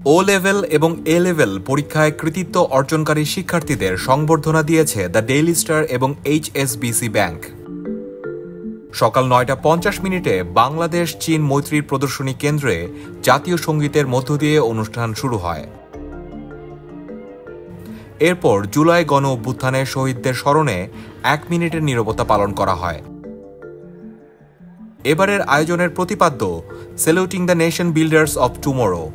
ও level এবং এ level পরীক্ষায় কৃতিত্ব অর্জনকারী শিক্ষার্থীদের সংবর্ধনা দিয়েছে দ্য ডেইলি স্টার এবং এইচএসবিসি ব্যাংক। সকাল 9:50 বাংলাদেশ চীন মৈত্রীর প্রদর্শনী কেন্দ্রে জাতীয় সঙ্গীতের মধ্য দিয়ে অনুষ্ঠান শুরু হয়। এরপর জুলাই গণ অভ্যুত্থানে শহীদদের স্মরণে 1 মিনিটের নীরবতা পালন করা হয়। এবারের আয়োজনের প্রতিপাদ্য saluting the nation builders of tomorrow.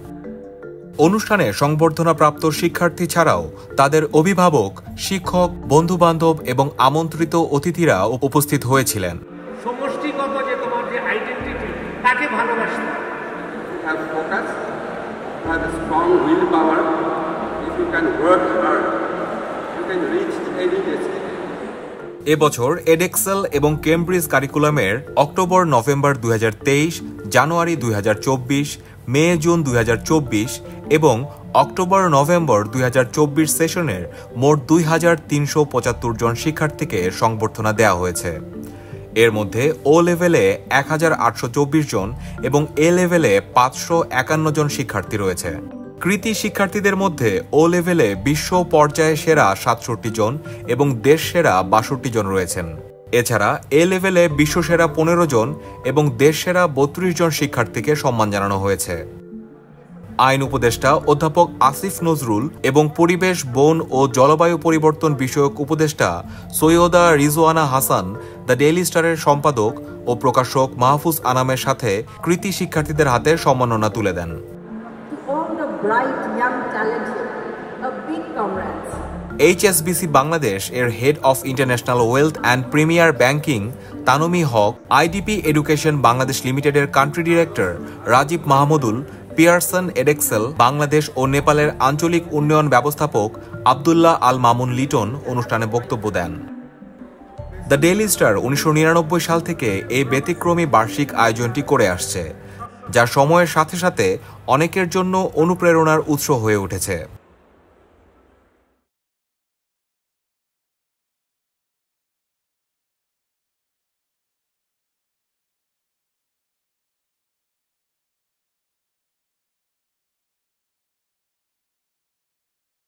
অনুষ্ঠানে সংবর্ধনাপ্রাপ্ত শিক্ষার্থী ছাড়াও তাদের অভিভাবক, শিক্ষক, বন্ধুবান্ধব এবং আমন্ত্রিত অতিথিরা উপস্থিত হয়েছিলেন। সমষ্টিগত যে তোমার যে আইডেন্টিটি, তাকে ভালোবাসতে have focus, have a strong willpower. If you can work hard, you can reach any destiny. এবছর এডেক্সেল এবং কেমব্রিজ কারিকুলামের অক্টোবর-নভেম্বর 2023, জানুয়ারি 2024, মে-জুন 2024 এবং অক্টোবর-নভেম্বর 2024 সেশনের মোট 2375 জন শিক্ষার্থীকে সংবর্ধনা দেওয়া হয়েছে। এর মধ্যে ও লেভেলে 1824 জন এবং এ লেভেলে 551 জন শিক্ষার্থী রয়েছে। কৃতী শিক্ষার্থীদের মধ্যে ও লেভেলে বিশ্ব পর্যায়ে সেরা 67 জন এবং দেশ সেরা 62 জন রয়েছেন। এছাড়া এ লেভেলে বিশ্বসেরা 15 জন এবং দেশ সেরা 32 জন শিক্ষার্থীকে সম্মান জানানো হয়েছে। আইন উপদেষ্টা অধ্যাপক আসিফ নজরুল এবং পরিবেশ, বন ও জলবায়ু পরিবর্তন বিষয়ক উপদেষ্টা সৈয়দা রিজওয়ানা হাসান দ্য ডেইলি স্টারের সম্পাদক ও প্রকাশক মাহফুজ আনামের সাথে কৃতী শিক্ষার্থীদের হাতে সম্মাননা তুলে দেন। এইচএসবিসি বাংলাদেশ এর head of international wealth and premier banking Tanmi Haque, IDP education Bangladesh লিমিটেডের country director Rajib Mahmudul, Pearson Edexcel Bangladesh ও নেপালের আঞ্চলিক উন্নয়ন ব্যবস্থাপক আবদুল্লাহ আল মামুন লিটন অনুষ্ঠানে বক্তব্য দেন। দ্য ডেইলি স্টার 1999 সাল থেকে এই ব্যতিক্রমী বার্ষিক আয়োজনটি করে আসছে, যা সময়ের সাথে সাথে অনেকের জন্য অনুপ্রেরণার উৎস হয়ে উঠেছে।